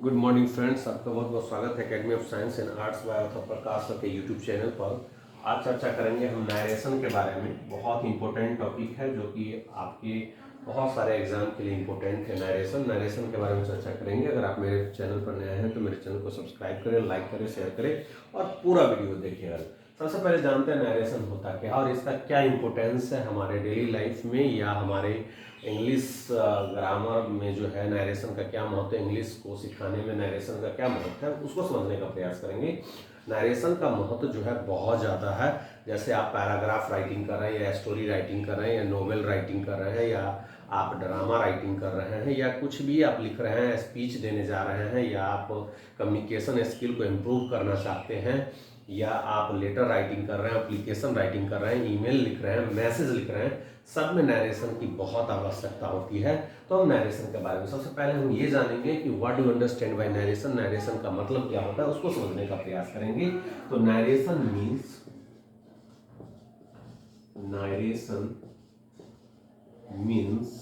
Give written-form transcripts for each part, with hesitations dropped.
Good morning friends, आपका बहुत बहुत स्वागत है academy of science and arts by author Prakash sir के यूट्यूब चैनल पर। आज चर्चा करेंगे हम नरेशन के बारे में। बहुत इंपॉर्टेंट टॉपिक है जो कि आपके बहुत सारे एग्जाम के लिए इंपॉर्टेंट है। नरेशन के बारे में चर्चा करेंगे। अगर आप मेरे चैनल पर नए हैं तो मेरे चैनल को सब्सक्राइब करें, लाइक करें, शेयर करें और पूरा वीडियो देखिएगा। सबसे पहले जानते हैं नरेशन होता क्या और इसका क्या इंपॉर्टेंस है हमारे डेली लाइफ में या हमारे इंग्लिश ग्रामर में जो है नरेशन का क्या महत्व है, इंग्लिश को सिखाने में नरेशन का क्या महत्व है, उसको समझने का प्रयास करेंगे। नरेशन का महत्व जो है बहुत ज़्यादा है। जैसे आप पैराग्राफ राइटिंग कर रहे हैं या स्टोरी राइटिंग कर रहे हैं या नोवेल राइटिंग कर रहे हैं या आप ड्रामा राइटिंग कर रहे हैं या कुछ भी आप लिख रहे हैं, स्पीच देने जा रहे हैं या आप कम्युनिकेशन स्किल को इम्प्रूव करना चाहते हैं या आप लेटर राइटिंग कर रहे हैं, एप्लीकेशन राइटिंग कर रहे हैं, ईमेल लिख रहे हैं, मैसेज लिख रहे हैं, सब में नरेशन की बहुत आवश्यकता होती है। तो हम नरेशन के बारे में सबसे पहले हम ये जानेंगे कि what do understand by narration, narration का मतलब क्या होता है उसको समझने का प्रयास करेंगे। तो narration means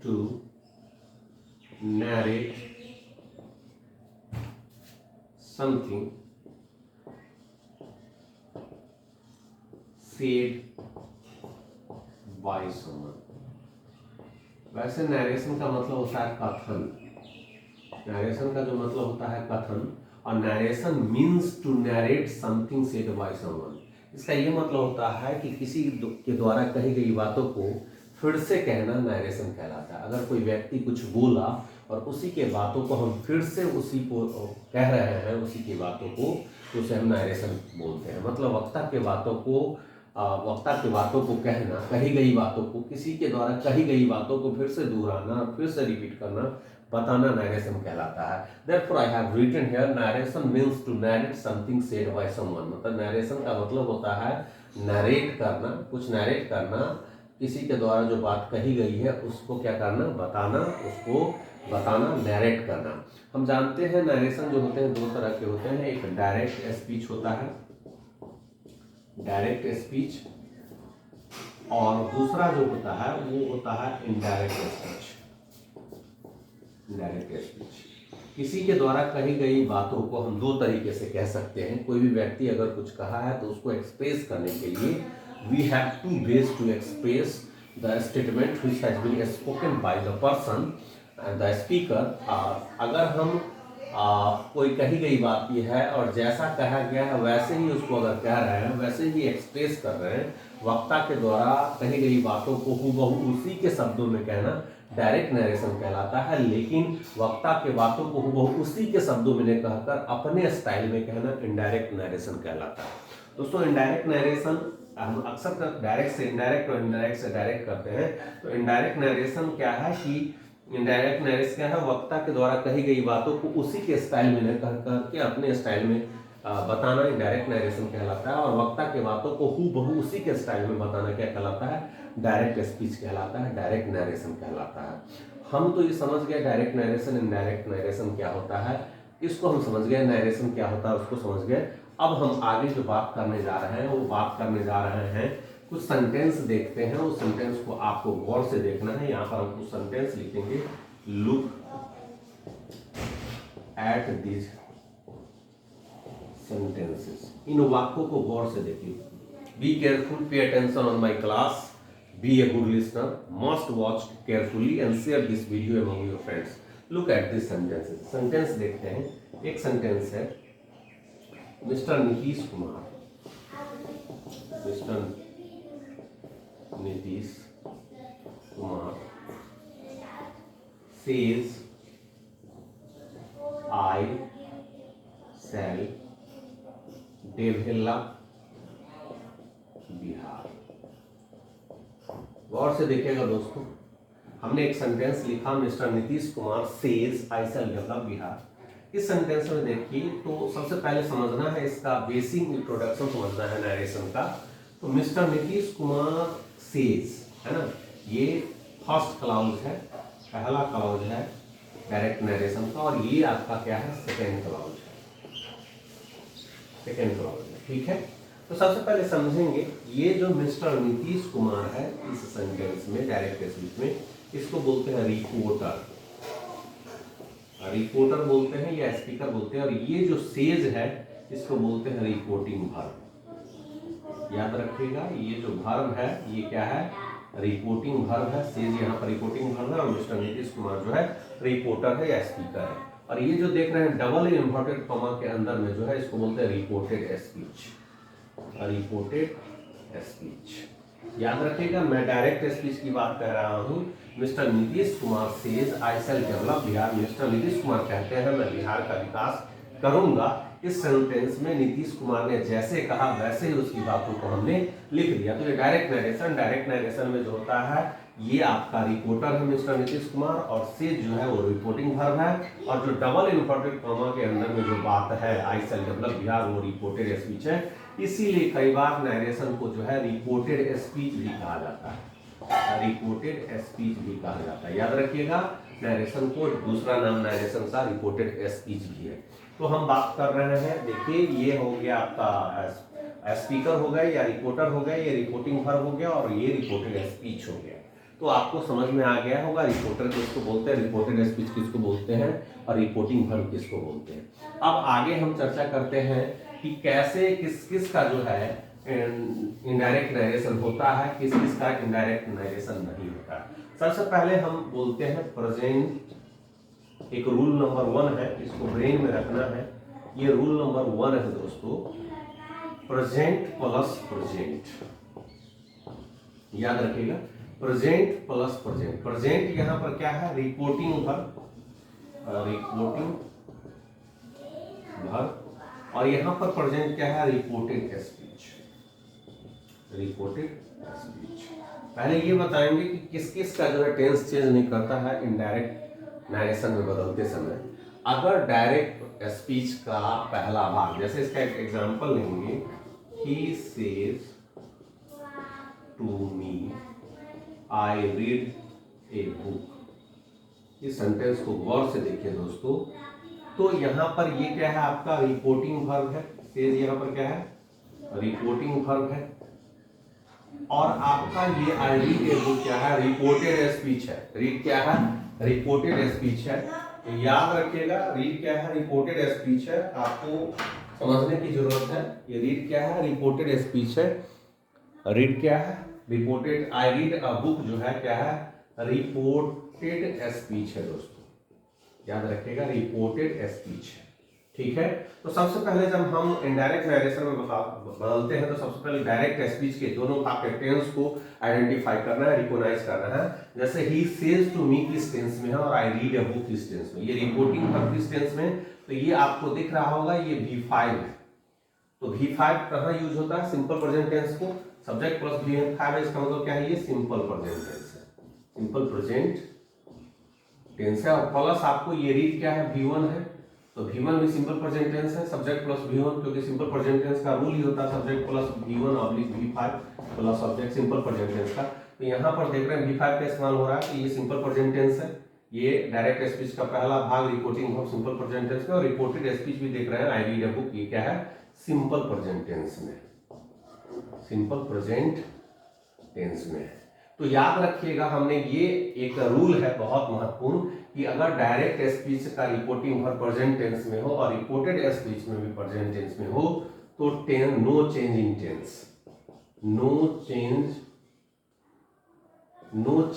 to narrate something said by someone। वैसे नरेशन का मतलब होता है कथन। नरेशन का जो मतलब होता है कथन, और narration means to narrate something said by someone. इसका ये मतलब होता है कि किसी के द्वारा कही गई बातों को फिर से कहना नरेशन कहलाता है। अगर कोई व्यक्ति कुछ बोला और उसी के बातों को हम फिर से उसी को कह रहे हैं, उसी की बातों को, तो उसे हम नरेशन बोलते हैं। मतलब वक्ता के बातों को कहना, कही गई बातों को, किसी के द्वारा कही गई बातों को फिर से दोहराना, फिर से रिपीट करना, बताना नरेशन कहलाता है। Therefore I have written here narration means to narrate something said by someone। मतलब नरेशन का मतलब होता है नरेट करना, कुछ नरेट करना, किसी के द्वारा जो बात कही गई है उसको क्या करना, बताना, उसको बताना, नरेट करना। हम जानते हैं नरेशन जो होते हैं दो तरह के होते हैं। एक डायरेक्ट स्पीच होता है, डायरेक्ट स्पीच, और दूसरा जो होता है वो होता है इनडायरेक्ट स्पीच। इनडायरेक्ट स्पीच किसी के द्वारा कही गई बातों को हम दो तरीके से कह सकते हैं। कोई भी व्यक्ति अगर कुछ कहा है तो उसको एक्सप्रेस करने के लिए we have two ways to express the statement which has been spoken by the person and the speaker। अगर हम कोई कही गई बात की है और जैसा कहा गया है वैसे ही उसको अगर कह रहे हैं, वैसे ही एक्सप्रेस कर रहे हैं, वक्ता के द्वारा कही गई बातों को हूबहू उसी के शब्दों में कहना डायरेक्ट नरेशन कहलाता है। लेकिन वक्ता के बातों को हूबहू उसी के शब्दों में कहकर अपने स्टाइल में कहना इनडायरेक्ट नरेशन कहलाता है। दोस्तों इनडायरेक्ट नरेशन हम अक्सर डायरेक्ट से इनडायरेक्ट और इनडायरेक्ट से डायरेक्ट करते हैं। तो इनडायरेक्ट नरेशन क्या है कि इनडायरेक्ट नरेशन क्या है, वक्ता के द्वारा कही गई बातों को उसी के स्टाइल में न कह करके अपने स्टाइल में बताना इनडायरेक्ट नरेशन कहलाता है। और वक्ता के बातों को हूबहू उसी के स्टाइल में बताना क्या कहलाता है, डायरेक्ट स्पीच कहलाता है, डायरेक्ट नरेशन कहलाता है। हम तो ये समझ गए डायरेक्ट नरेशन इनडायरेक्ट नरेशन क्या होता है, इसको हम समझ गए, नरेशन क्या होता है उसको समझ गए। अब हम आगे जो बात करने जा रहे हैं वो बात करने जा रहे हैं, कुछ सेंटेंस देखते हैं। उस सेंटेंस को आपको गौर से देखना है। यहाँ पर हम कुछ सेंटेंस लिखेंगे। लुक एट दिस सेंटेंसेस, इन वाक्यों को गौर से देखिए। Be careful, pay attention on my class, be a good listener, must watch carefully and share this video among your friends. Look at this sentences. Sentence देखते हैं। एक सेंटेंस है, Mr Nitish Kumar, Mr Nitish Kumar says I shall develop Bihar. गौर से देखिएगा दोस्तों, हमने एक सेंटेंस लिखा, Mr Nitish Kumar says I shall develop Bihar. इस सेंटेंस में देखिए तो सबसे पहले समझना है, इसका बेसिक इंट्रोडक्शन समझना है नरेशन का। तो मिस्टर नीतीश कुमार सेज है ना, ये फर्स्ट क्लाउज है, पहला क्लाउज है डायरेक्ट नरेशन का, और ये आपका क्या है, सेकेंड क्लाउज है, सेकेंड क्लाउज है। ठीक है, तो सबसे पहले समझेंगे ये जो मिस्टर नीतीश कुमार है इस सेंटेंस में डायरेक्ट स्पीच में इसको बोलते हैं रिपोर्टर। रिपोर्टर बोलते हैं या स्पीकर बोलते हैं, और ये जो सेज है इसको बोलते हैं रिपोर्टिंग वर्ब। याद रखिएगा ये जो वर्ब है ये क्या है, रिपोर्टिंग वर्ब है। सेज यहाँ पर रिपोर्टिंग वर्ब है और मिस्टर नीतीश कुमार जो है रिपोर्टर है या स्पीकर है। और ये जो देख रहे हैं डबल इन्वर्टेड कॉमा के अंदर में जो है इसको बोलते हैं रिपोर्टेड स्पीच, रिपोर्टेड स्पीच। याद रखिएगा मैं डायरेक्ट स्पीच की बात कर रहा हूँ। Mister Nitish Kumar says I shall develop Bihar. Mister Nitish Kumar कहते हैं मैं बिहार का विकास करूंगा। इस सेंटेंस में नीतीश कुमार ने जैसे कहा वैसे ही उसकी बातों को हमने लिख दिया। तो ये डायरेक्ट नरेशन में जो होता है ये आपका रिपोर्टर है मिस्टर नीतीश कुमार, और सेज जो है वो रिपोर्टिंग वर्ब है, और जो डबल इन्वर्टेड कॉमा के अंदर में जो बात है आई शैल डेवलप बिहार वो रिपोर्टेड स्पीच है। इसीलिए कई बार नरेशन को जो है रिपोर्टेड स्पीच भी कहा जाता है, रिपोर्टेड स्पीच भी कहा जाता है। याद रखिएगा नरेशन को दूसरा नाम नरेशन का रिपोर्टेड स्पीच भी है। तो हम बात कर रहे हैं, देखिए ये हो गया आपका स्पीकर हो गए या रिपोर्टर हो गए, ये रिपोर्टिंग वर्ब हो गया, और ये रिपोर्टेड स्पीच हो गया। तो आपको समझ में आ गया होगा रिपोर्टर किसको बोलते हैं, रिपोर्टेड स्पीच किसको बोलते हैं, और रिपोर्टिंग वर्ब किसको बोलते हैं। अब आगे हम चर्चा करते हैं कि कैसे किस किस का जो है इनडायरेक्ट नरेशन होता है, किस किस का इनडायरेक्ट नरेशन नहीं होता। सबसे पहले हम बोलते हैं प्रेजेंट। एक रूल नंबर 1 है, इसको ब्रेन में रखना है। ये रूल नंबर 1 है दोस्तों, प्रेजेंट प्लस प्रेजेंट। याद रखिएगा प्रेजेंट प्लस प्रेजेंट। प्रेजेंट यहां पर क्या है, रिपोर्टिंग वर्ब, रिपोर्टिंग वर्ब, और यहां पर प्रेजेंट क्या है, रिपोर्टेड स्पीच, रिपोर्टेड स्पीच। पहले ये बताएंगे कि किस किस का जो है टेंस चेंज नहीं करता है इनडायरेक्ट नरेशन में बदलते समय। अगर डायरेक्ट स्पीच का पहला भाग, जैसे इसका एक एग्जांपल लेंगे, he says to me I read a book. इस सेंटेंस को गौर से देखिए दोस्तों। तो यहाँ पर ये क्या है, आपका रिपोर्टिंग वर्ब है। सेज यहाँ पर क्या है, रिपोर्टिंग वर्ब है, और आपका ये आई रीड ए बुक क्या है, रिपोर्टेड स्पीच है। रीड क्या है, रिपोर्टेड स्पीच है। तो याद रखिएगा रीड क्या है, रिपोर्टेड स्पीच है। आपको समझने की जरूरत है ये रीड क्या है, रिपोर्टेड स्पीच है। रीड क्या है, reported. I read a book जो है क्या है, रिपोर्टेड स्पीच है दोस्तों। याद रखिएगा रिपोर्टेड स्पीच है, ठीक है। तो सबसे पहले जब हम इनडायरेक्ट नरेशन में बदलते हैं तो सबसे पहले डायरेक्ट स्पीच के दोनों आपके टेंस को आइडेंटिफाई करना है, रिकॉग्नाइज करना है। जैसे ही सेज टू मी किस टेंस में है और आई रीड अ बुक किस टेंस में, ये रिपोर्टिंग वर्ब किस टेंस में, तो ये आपको दिख रहा होगा ये V5 है। तो V5 कहाँ यूज होता है, सिंपल प्रेजेंट टेंस को, सब्जेक्ट प्लस V5 है, इसका मतलब क्या है, ये सिंपल प्रेजेंट टेंस है, सिंपल प्रेजेंट टेंस है। और प्लस आपको ये रीड क्या है, V1 है, तो V1 भी सिंपल प्रेजेंट टेंस है, सब्जेक्ट प्लस V1, क्योंकि सिंपल प्रेजेंट टेंस का रूल ही होता है subject plus V1 oblique V5 plus subject simple present tense का। तो यहाँ पर देख रहे हैं V5 का इस्तेमाल हो रहा है, तो ये सिंपल प्रेजेंट टेंस है। ये डायरेक्ट स्पीच का पहला भाग reporting verb simple present tense में, और रिपोर्टेड स्पीच भी देख रहे हैं आई रीड अ बुक, ये क्या है, सिंपल प्रेजेंट टेंस में, सिंपल प्रेजेंट टेंस में है। तो याद रखिएगा हमने ये एक रूल है बहुत महत्वपूर्ण कि अगर डायरेक्ट स्पीच का रिपोर्टिंग वर्ब प्रेजेंट टेंस में हो और रिपोर्टेड स्पीच में भी प्रेजेंट टेंस में हो तो no change in tense, no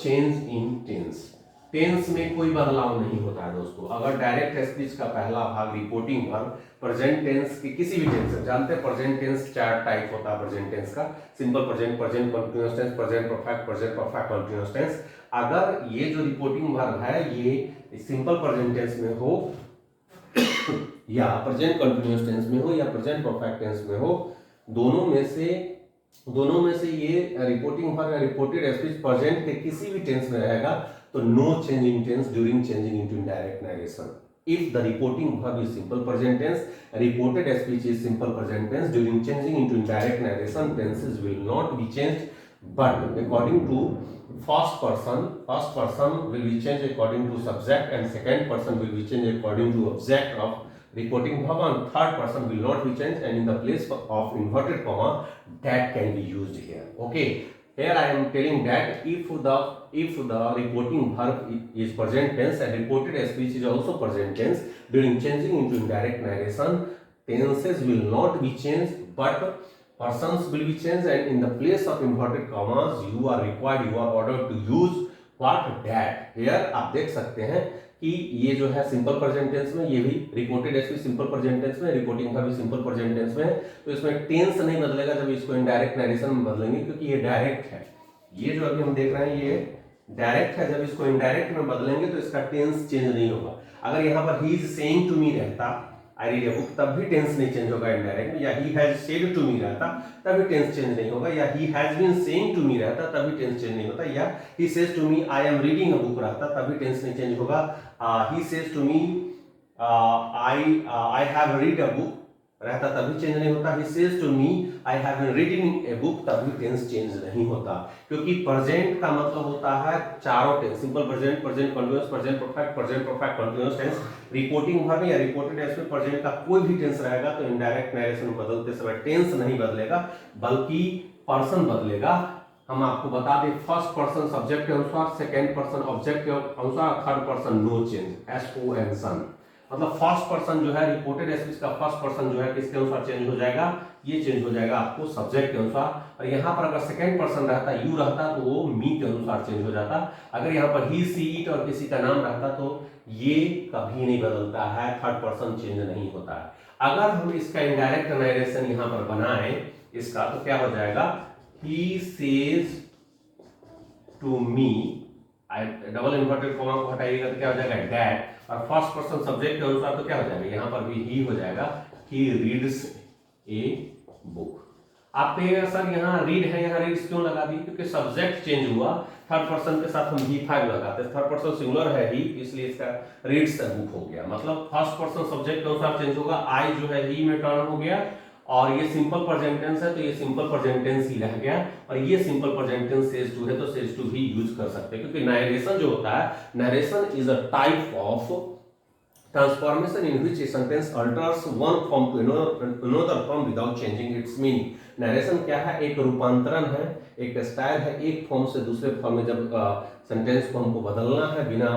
change in tense, tense में कोई बदलाव नहीं होता है दोस्तों। अगर डायरेक्ट स्पीच का पहला भाग रिपोर्टिंग वर्ब प्रेजेंट टेंस की किसी भी टेंस, जानते हैं प्रेजेंट टेंस 4 टाइप होता है प्रेजेंट टेंस का, simple present, present continuous tense, present perfect continuous tense. अगर ये जो रिपोर्टिंग वर्ब है ये सिंपल प्रेजेंट टेंस में हो या प्रेजेंट कंटीन्यूअस टेंस में हो या प्रेजेंट परफेक्ट टेंस में हो, दोनों में से ये रिपोर्टिंग वर्ब या रिपोर्टेड स्पीच प्रेजेंट के किसी भी टेंस में रहेगा तो no change in tense during changing into indirect narration. If the reporting verb is simple present tense, reported speech is simple present tense. During changing into indirect narration, tenses will not be changed, but according to first person will be changed according to subject, and second person will be changed according to object of reporting verb, and third person will not be changed, and in the place of inverted comma, that can be used here. Okay, here I am telling that if the if the reporting verb is present tense and reported speech is also present tense, during changing into indirect narration, tenses will not be changed but persons will be changed, and in the place of inverted commas you are ordered to use what, that. Here आप देख सकते हैं कि ये जो है simple present tense में, ये भी reported speech simple present tense में, रिपोर्टिंग वर्ब भी सिंपल प्रेजेंट टेंस में है, तो इसमें टेंस नहीं बदलेगा जब इसको इनडायरेक्ट नरेशन में बदलेंगे, क्योंकि ये डायरेक्ट है। ये जो अभी हम देख रहे हैं ये डायरेक्ट है, जब इसको इनडायरेक्ट में बदलेंगे तो इसका टेंस चेंज नहीं होगा। अगर यहाँ पर he is saying to me रहता, आई रीड ए बुक, तब भी टेंस नहीं चेंज होगा इनडायरेक्ट में, या he has said to me रहता तभी टेंस चेंज नहीं होगा, या he has been saying to me रहता तभी टेंस चेंज नहीं होता, या he says to me I am reading a book रहता तभी टेंस नहीं चेंज होगा, he says to me I have read a book रहता तभी चेंज नहीं होता, he says to me I have been reading a book तभी tense change नहीं होता, क्योंकि प्रेजेंट का मतलब होता है चारों tense, simple present, present continuous, present perfect continuous tense, reporting verb या रिपोर्टेड टेंस में प्रेजेंट का कोई भी टेंस रहेगा तो इनडायरेक्ट नरेशन बदलते समय टेंस नहीं बदलेगा बल्कि पर्सन बदलेगा। हम आपको बता दें, फर्स्ट पर्सन सब्जेक्ट के अनुसार, सेकंड पर्सन ऑब्जेक्ट के अनुसार, third person no change, SON son, मतलब फर्स्ट पर्सन जो है रिपोर्टेड स्पीच का फर्स्ट पर्सन जो है किसके अनुसार चेंज हो जाएगा, ये चेंज हो जाएगा आपको सब्जेक्ट के अनुसार, और यहाँ पर अगर सेकंड पर्सन रहता, यू रहता, तो वो मी के अनुसार चेंज हो जाता। अगर यहाँ पर ही सी इट और किसी का नाम रहता तो ये कभी नहीं बदलता है, थर्ड पर्सन चेंज नहीं होता है। अगर हम इसका इनडायरेक्ट नरेशन यहाँ पर बनाए इसका, तो क्या हो जाएगा, he says to me, double inverted comma को हटाइएगा तो क्या हो जाएगा, डैड, और फर्स्ट पर्सन सब्जेक्ट के अनुसार तो क्या हो जाएगा, यहाँ पर भी ही हो जाएगा, ही रीड्स ए बुक। आप कहिएगा सर यहाँ रीड है, यहाँ रीड्स क्यों लगा दी, क्योंकि सब्जेक्ट चेंज हुआ, थर्ड पर्सन के साथ हम ही फाइव लगाते हैं, थर्ड पर्सन सिंगुलर है ही, इसलिए इसका रीड्स ए बुक हो गया, मतलब फर्स्ट पर्सन सब्जेक्ट के अनुसार चेंज होगा, आई जो है ही में टर्न हो गया, और ये सिंपल प्रेजेंट टेंस है तो ये सिंपल प्रेजेंट टेंस ही रह गया, और ये simple present tense says to है तो सेज टू भी यूज कर सकते हैं, क्योंकि नरेशन जो होता है, narration is a type of transformation in which a sentence alters one form to another form without changing its meaning. Narration क्या है, एक रूपांतरण है, एक स्टाइल है, एक फॉर्म से दूसरे फॉर्म में जब सेंटेंस को हमको बदलना है, बिना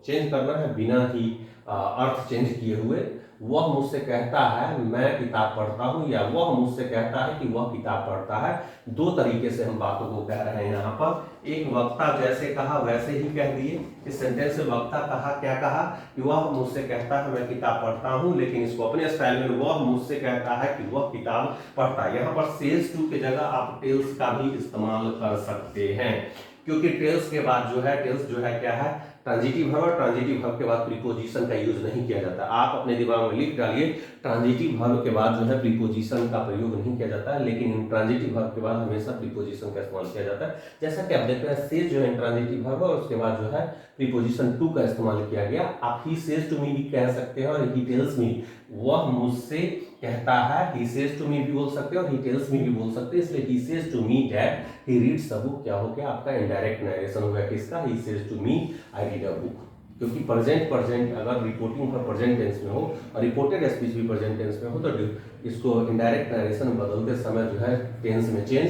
चेंज करना है, बिना ही अर्थ चेंज किए हुए। वह मुझसे कहता है मैं किताब पढ़ता हूं, या वह मुझसे कहता है कि वह किताब पढ़ता है। दो तरीके से हम बातों को कह रहे हैं यहाँ पर। एक, वक्ता जैसे कहा वैसे ही कह दिए। इस सेंटेंस में वक्ता कहा, क्या कहा कि वह मुझसे कहता है मैं किताब पढ़ता हूं, लेकिन इसको अपने स्टाइल में वह मुझसे कहता है कि वह किताब पढ़ता है। यहाँ पर सेज टू की जगह आप टेल्स का भी इस्तेमाल कर सकते हैं, क्योंकि टेल्स के बाद जो है, टेल्स जो है क्या है, ट्रांजिटिव वर्ब, ट्रांजिटिव वर्ब के बाद प्रीपोजिशन का यूज नहीं किया जाता। आप अपने दिमाग में लिख डालिए, ट्रांजिटिव वर्ब के बाद जो है प्रीपोजिशन का प्रयोग नहीं किया जाता है, लेकिन ट्रांजिटिव वर्ब के बाद हमेशा प्रीपोजिशन का इस्तेमाल किया जाता है। जैसा कि आप देख रहे हैं, सेज जो है ट्रांजिटिव वर्ब, और उसके बाद जो है प्रीपोजिशन टू का इस्तेमाल किया गया। आप ही सेज टू मी भी कह सकते हैं, और ही टेल्स मी, वह मुझसे कहता है, ही सेज टू मी भी बोल सकते हैं, और ही टेल्स मी भी बोल सकते हैं। इसलिए he says to me that he reads a book क्या हो गया, आपका इनडायरेक्ट नरेशन हो गया किसका, he says to me I read a book. क्योंकि प्रेजेंट अगर रिपोर्टिंग पर प्रेजेंट टेंस में हो और रिपोर्टेड स्पीच भी प्रेजेंट टेंस में हो, तो इसको इनडायरेक्ट नरेशन बदलते समय जो है टेंस में चेंज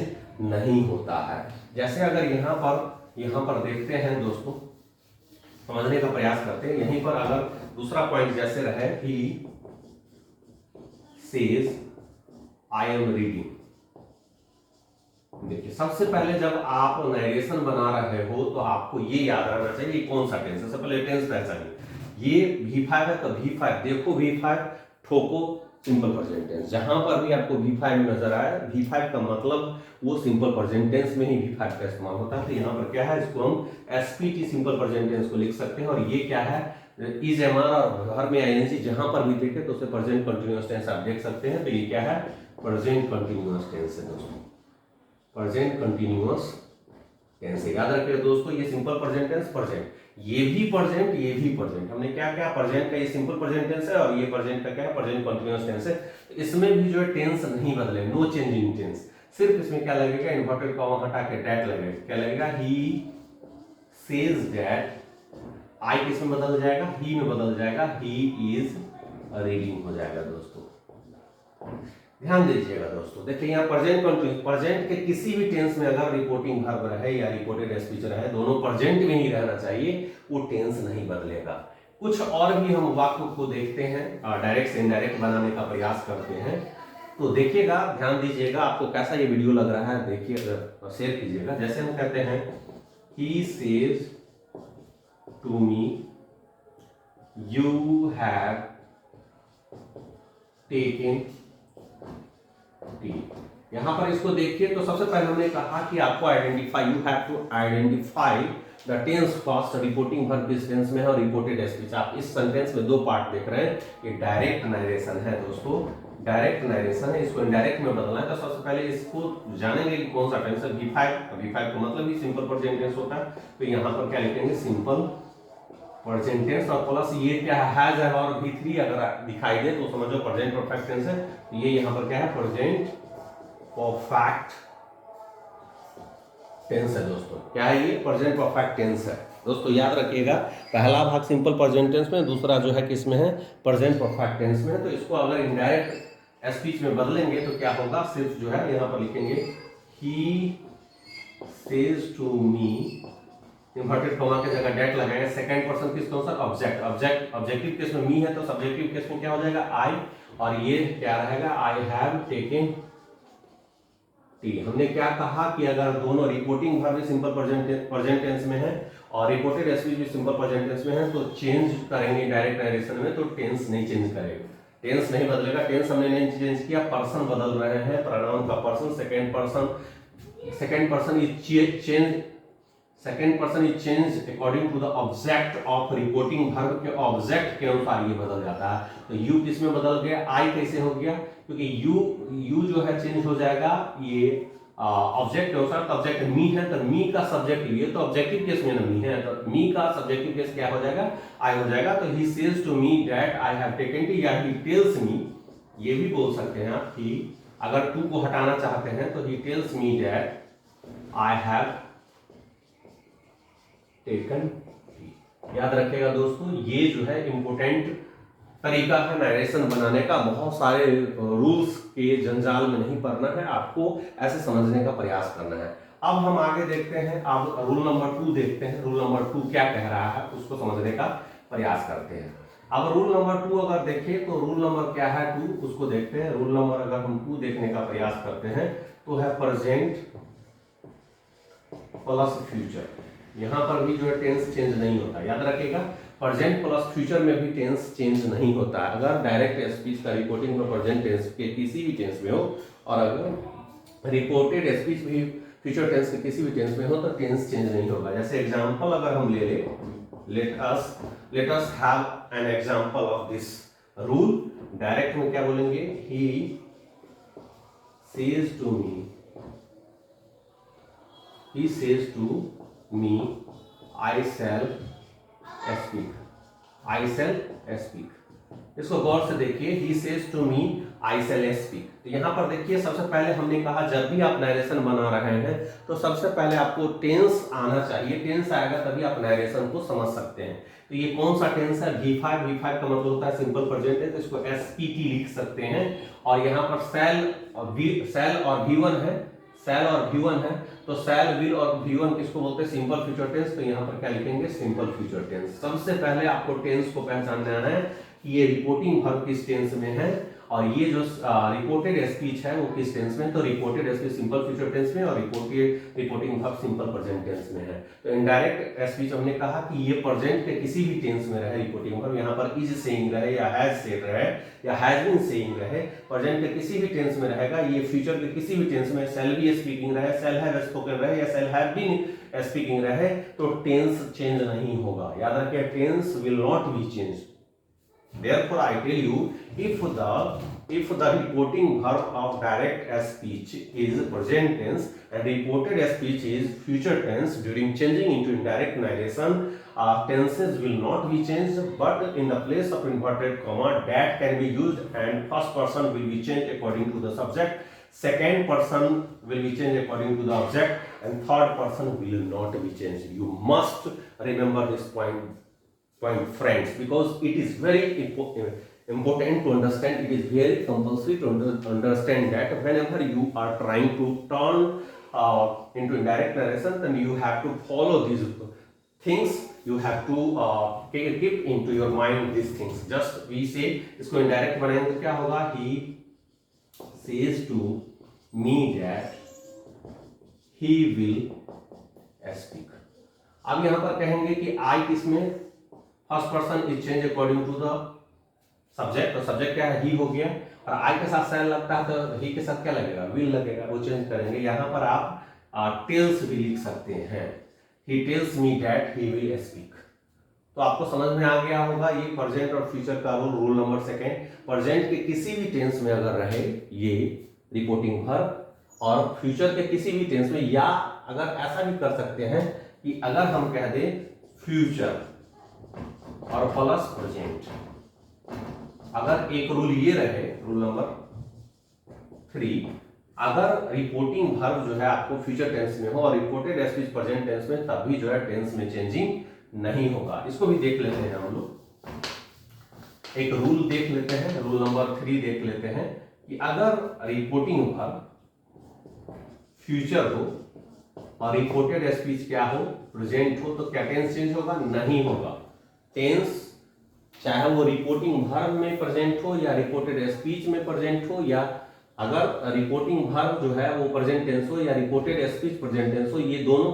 नहीं होता है। जैसे अगर यहाँ पर देखते हैं दोस्तों, समझने का प्रयास करते हैं। यहीं पर अगर दूसरा पॉइंट जैसे रहे, he says I am reading. देखिए, सबसे पहले जब आप नरेशन बना रहे हो तो आपको ये याद रहना चाहिए कौन सा टेंस है। सबसे पहले टेंस पहचानिए। ये V5 है तो V5 देखो, V5 ठोको, सिंपल प्रेजेंट टेंस। जहां पर भी आपको V5 नजर आए, V5 का मतलब वो सिंपल प्रेजेंट टेंस में ही V5 का इस्तेमाल होता है। तो यहाँ पर क्या है, इसको हम SPT सिंपल प्रेजेंट टेंस को लिख सकते हैं। और ये क्या है, इज एम आर और घर में ING जहां पर भी देखे तो उसे प्रेजेंट कंटिन्यूअस टेंस आप देख सकते हैं। तो ये क्या है, प्रेजेंट कंटिन्यूअस टेंस है दोस्तों, प्रेजेंट कंटिन्यूअस टेंस। याद रखिए दोस्तों, ये सिंपल प्रेजेंट टेंस, प्रेजेंट, ये भी प्रेजेंट, ये भी प्रेजेंट। हमने क्या क्या, प्रेजेंट का ये सिंपल प्रेजेंट टेंस है, और ये प्रेजेंट का क्या है, प्रेजेंट कंटिन्यूअस टेंस है। तो इसमें भी जो है टेंस नहीं बदले, नो चेंज इन टेंस। सिर्फ इसमें क्या लगेगा, इन्वर्टेड कॉमा हटा के दैट लगेगा। क्या लगेगा, ही सेज दैट, आई किस में बदल जाएगा, ही में बदल जाएगा, ही इज रीडिंग हो जाएगा दोस्तों। ध्यान दीजिएगा दोस्तों, देखिए यहाँ प्रेजेंट कंटिन्यूस, प्रेजेंट के किसी भी टेंस में अगर रिपोर्टिंग वर्ब रहे या रिपोर्टेड स्पीच रहे, दोनों प्रेजेंट में ही रहना चाहिए, वो टेंस नहीं बदलेगा। कुछ और भी हम वाक्य को देखते हैं, डायरेक्ट से इनडायरेक्ट बनाने का प्रयास करते हैं। तो देखिएगा, ध्यान दीजिएगा, आपको कैसा ये वीडियो लग रहा है देखिए, शेयर कीजिएगा। जैसे हम कहते हैं he says to me you have taken tea. यहां पर इसको देखिए तो सबसे पहले हमने कहा कि आपको identify, you have to identify the tense first, reporting verb किस टेंस में है और रिपोर्टेड स्पीच। आप इस सेंटेंस में दो पार्ट देख रहे हैं, ये डायरेक्ट नरेशन है दोस्तों, डायरेक्ट नरेशन है, इसको इनडायरेक्ट में बदलना है। तो सबसे पहले इसको जानेंगे कि कौन सा टेंस है। V5, V5 का मतलब ही सिंपल प्रेजेंट टेंस होता है, तो यहाँ पर क्या लिखेंगे, सिंपल प्रेजेंट टेंस, और प्लस ये क्या है, हैज है, और V3 अगर दिखाई दे तो समझो प्रेजेंट परफेक्ट टेंस है। ये यहाँ पर क्या है, प्रेजेंट परफेक्ट टेंस है दोस्तों। क्या है ये, प्रेजेंट परफेक्ट टेंस है दोस्तों, याद रखिएगा। पहला भाग सिंपल प्रेजेंट टेंस में, दूसरा जो है किस में है, प्रेजेंट परफेक्ट टेंस में है। तो इसको अगर इनडायरेक्ट स्पीच में बदलेंगे तो क्या होगा, सिर्फ जो है यहाँ पर लिखेंगे he says to me, inverted comma के जगह डेट लगाएंगे। सेकंड पर्सन किस कौन सा, ऑब्जेक्ट, ऑब्जेक्टिव केस में मी है तो सब्जेक्टिव केस में क्या हो जाएगा, आई, और ये क्या रहेगा, आई हैव टेकन टी। हमने क्या कहा कि अगर दोनों reporting verb simple present tense में है और रिपोर्टेड स्पीच भी सिंपल प्रेजेंट टेंस में है, तो चेंज करेंगे डायरेक्ट नरेशन में, तो टेंस नहीं चेंज करेगा, टेंस नहीं बदलेगा। टेंस हमने नहीं चेंज किया, पर्सन बदल रहे हैं, प्रोनाउन का person, second person is change, second person is change according to the object of reporting verb के ऑब्जेक्ट के अनुसार ये बदल जाता है। तो यू किस में बदल गया, आई कैसे हो गया, क्योंकि यू जो है चेंज हो जाएगा ये ऑब्जेक्ट के अनुसार। तो ऑब्जेक्ट मी है तो मी का सब्जेक्ट लिए, तो ऑब्जेक्टिव केस में ना मी है, तो मी का सब्जेक्टिव केस क्या हो जाएगा, आई हो जाएगा। तो he says to me that I have taken tea, या ही टेल्स मी, ये भी बोल सकते हैं आप कि अगर टू को हटाना चाहते हैं तो he tells me that I have taken. याद रखिएगा दोस्तों, ये जो है इंपोर्टेंट तरीका है नरेशन बनाने का। बहुत सारे रूल्स के जंजाल में नहीं पड़ना है, आपको ऐसे समझने का प्रयास करना है। अब हम आगे देखते हैं, अब रूल नंबर 2 देखते हैं। रूल नंबर 2 क्या कह रहा है उसको समझने का प्रयास करते हैं। अब रूल नंबर 2 अगर देखें तो रूल नंबर क्या है 2, उसको देखते हैं। रूल नंबर अगर हम 2 देखने का प्रयास करते हैं तो है प्रेजेंट प्लस फ्यूचर। यहां पर भी जो है टेंस चेंज नहीं होता, याद रखिएगा। प्रेजेंट प्लस फ्यूचर में भी टेंस चेंज नहीं होता। अगर डायरेक्ट स्पीच का रिपोर्टिंग में प्रेजेंट टेंस के किसी भी टेंस में हो, और अगर रिपोर्टेड स्पीच भी फ्यूचर टेंस के किसी भी टेंस में हो, तो टेंस चेंज नहीं होगा। जैसे एग्जांपल अगर हम ले ले, let us have an example of this rule. Direct में क्या बोलेंगे, he says to me, he says to me I shall speak, I shall speak। इसको गौर से देखिए, he says to me I shall speak। तो यहाँ पर देखिए, सबसे पहले हमने कहा जब भी आप नरेशन बना रहे हैं तो सबसे पहले आपको टेंस आना चाहिए। टेंस आएगा तभी आप नरेशन को समझ सकते हैं। तो ये कौन सा टेंस है, V5। V5 का मतलब होता है सिंपल प्रेजेंट है, तो इसको SPT लिख सकते हैं। और यहाँ पर शैल और V1 है, शैल और V1 है, तो शैल, विल और V1 किसको बोलते हैं, सिंपल फ्यूचर टेंस। तो यहाँ पर क्या लिखेंगे, सिंपल फ्यूचर टेंस। सबसे पहले आपको टेंस को पहचानना है कि ये रिपोर्टिंग वर्ब किस टेंस में है और ये जो रिपोर्टेड स्पीच है वो किस टेंस में। तो reported speech simple future tense में और reporting verb simple present tense में है। तो इनडायरेक्ट स्पीच हमने कहा कि ये प्रेजेंट के किसी भी टेंस में रहे रिपोर्टिंग वर्ब, यहाँ पर इज सेइंग रहे या हैज सेड रहे या हैज बीन सेइंग रहे, प्रेजेंट के किसी भी टेंस में रहेगा। ये फ्यूचर के किसी भी टेंस में शैल बी स्पीकिंग रहे, शैल हैव स्पोकन रहे या शैल हैव बीन स्पीकिंग रहे, तो टेंस चेंज नहीं होगा। याद रखिए, tense will not be change. Therefore, I tell you, if the reporting verb of direct speech is present tense and reported speech is future tense, during changing into indirect narration, tenses will not be changed, but in the place of inverted comma, that can be used, and first person will be changed according to the subject, second person will be changed according to the object, and third person will not be changed. You must remember this point friends, because it is very important to understand. It is very compulsory to understand that whenever you are trying to turn into indirect narration, then you have to follow these things. You have to keep into your mind these things. Just we say इसको indirect बनाएंगे तो क्या होगा? He says to me that he will speak. अब यहां पर कहेंगे कि I किसमें first person is change according to the subject, तो सब्जेक्ट क्या है? ही हो गया, और आई के साथ शैल लगता है तो ही के साथ क्या लगेगा? विल लगेगा, वो चेंज करेंगे। यहाँ पर आप टेल्स भी लिख सकते हैं, he tells me that he will speak. तो आपको समझ में आ गया होगा ये प्रेजेंट और फ्यूचर का रूल नंबर सेकेंड। प्रेजेंट के किसी भी टेंस में अगर रहे ये रिपोर्टिंग वर्ब, और फ्यूचर के किसी भी टेंस में, या अगर ऐसा भी कर सकते हैं कि अगर हम कह दें फ्यूचर और प्लस प्रेजेंट, अगर एक रूल ये रहे, रूल नंबर 3, अगर रिपोर्टिंग वर्ब जो है आपको फ्यूचर टेंस में हो और रिपोर्टेड स्पीच प्रेजेंट टेंस में, तब भी जो है टेंस में चेंजिंग नहीं होगा। इसको भी देख लेते हैं हम लोग, एक रूल देख लेते हैं, रूल नंबर 3 देख लेते हैं कि अगर रिपोर्टिंग वर्ब फ्यूचर हो और रिपोर्टेड स्पीच क्या हो? प्रेजेंट हो, तो क्या टेंस चेंज होगा? नहीं होगा। टेंस चाहे वो रिपोर्टिंग वर्ब में प्रेजेंट हो या रिपोर्टेड स्पीच में प्रेजेंट हो, या अगर रिपोर्टिंग वर्ब जो है वो प्रेजेंट टेंस हो या रिपोर्टेड स्पीच प्रेजेंट टेंस हो, ये दोनों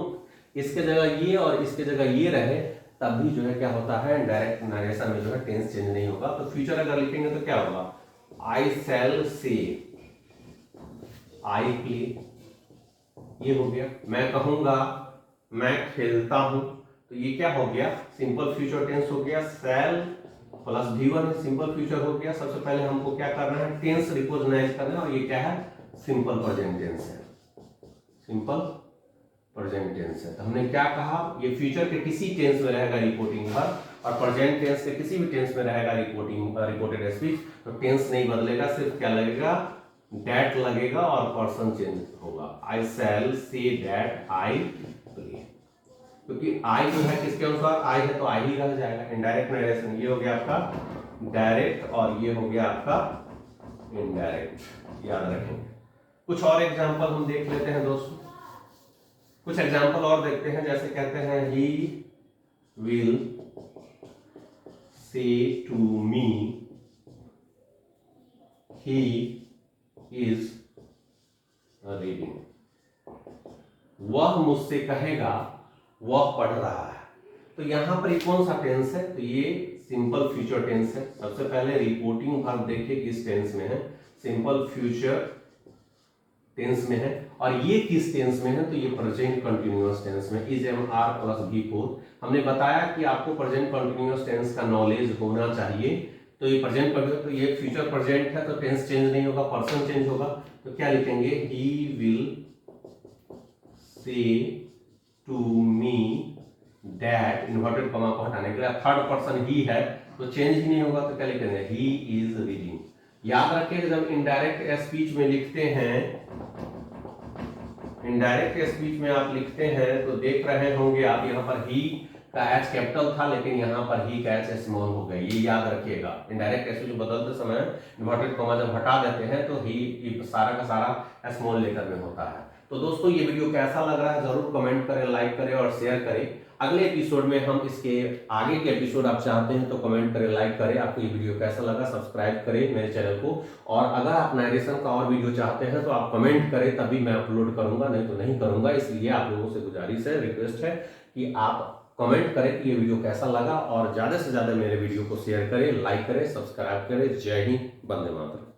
इसके जगह ये और इसके जगह ये रहे, तब भी जो है क्या होता है? डायरेक्ट नरेशन में जो है टेंस चेंज नहीं होगा। तो फ्यूचर अगर लिखेंगे तो क्या होगा? आई शैल से आई प्ले, ये हो गया। मैं कहूंगा मैं खेलता हूं, तो ये क्या हो गया? सिंपल फ्यूचर टेंस हो गया। शैल प्लस V1 सिंपल फ्यूचर हो गया। सबसे पहले हमको क्या करना है? टेंस रिकॉग्नाइज करना है, और ये क्या है? सिंपल प्रेजेंट टेंस है, सिंपल प्रेजेंट टेंस है। तो हमने क्या कहा? ये फ्यूचर के किसी टेंस में रहेगा रिपोर्टिंग वर्ब, और प्रेजेंट टेंस के किसी भी टेंस में रहेगा रिपोर्टेड स्पीच। तो टेंस नहीं बदलेगा, सिर्फ क्या लगेगा? दैट लगेगा और पर्सन चेंज होगा। आई शैल से दैट आई प्ले, क्योंकि आई जो है किसके अनुसार? आई है तो आई ही रह जाएगा। इनडायरेक्ट नरेशन, ये हो गया आपका डायरेक्ट और ये हो गया आपका इनडायरेक्ट, याद रखेंगे। कुछ और एग्जांपल हम देख लेते हैं दोस्तों, कुछ एग्जांपल और देखते हैं। जैसे कहते हैं he will say to me he is reading, वह मुझसे कहेगा वह पढ़ रहा है। तो यहां पर ये कौन सा टेंस है? तो ये सिंपल फ्यूचर टेंस है। सबसे पहले रिपोर्टिंग वर्ब देखिए किस टेंस में है? सिंपल फ्यूचर टेंस में है। और ये किस टेंस में है? तो ये प्रेजेंट कंटिन्यूअस टेंस में, is am are plus V4। हमने बताया कि आपको प्रेजेंट कंटिन्यूअस टेंस का नॉलेज होना चाहिए। तो ये प्रेजेंट, तो ये फ्यूचर प्रेजेंट है, तो टेंस चेंज नहीं होगा, पर्सन चेंज होगा। तो क्या लिखेंगे? He will say to me that, inverted comma को हटाने के लिए थर्ड पर्सन ही है, तो चेंज ही नहीं होगा। तो क्या लिखेंगे? ही इज रीडिंग। याद रखिए जब इनडायरेक्ट स्पीच में लिखते हैं, इनडायरेक्ट स्पीच में आप लिखते हैं तो देख रहे होंगे आप, यहाँ पर ही का एच कैपिटल था, लेकिन यहाँ पर ही का एच स्मॉल हो गया। ये याद रखिएगा। इनडायरेक्ट स्पीच बदलते समय इन्वर्टेड कॉमा जब हटा देते हैं तो ही सारा का सारा स्मॉल लेटर में होता है। तो दोस्तों ये वीडियो कैसा लग रहा है जरूर कमेंट करें, लाइक करें और शेयर करें। अगले एपिसोड में हम इसके आगे के एपिसोड आप चाहते हैं तो कमेंट करें, लाइक करें। आपको ये वीडियो कैसा लगा सब्सक्राइब करें मेरे चैनल को, और अगर आप नरेशन का और वीडियो चाहते हैं तो आप कमेंट करें, तभी मैं अपलोड करूंगा, नहीं तो नहीं करूंगा। इसलिए आप लोगों से गुजारिश है, रिक्वेस्ट है कि आप कमेंट करें कि ये वीडियो कैसा लगा, और ज्यादा से ज्यादा मेरे वीडियो को शेयर करें, लाइक करें, सब्सक्राइब करें। जय हिंद, वंदे मातरम।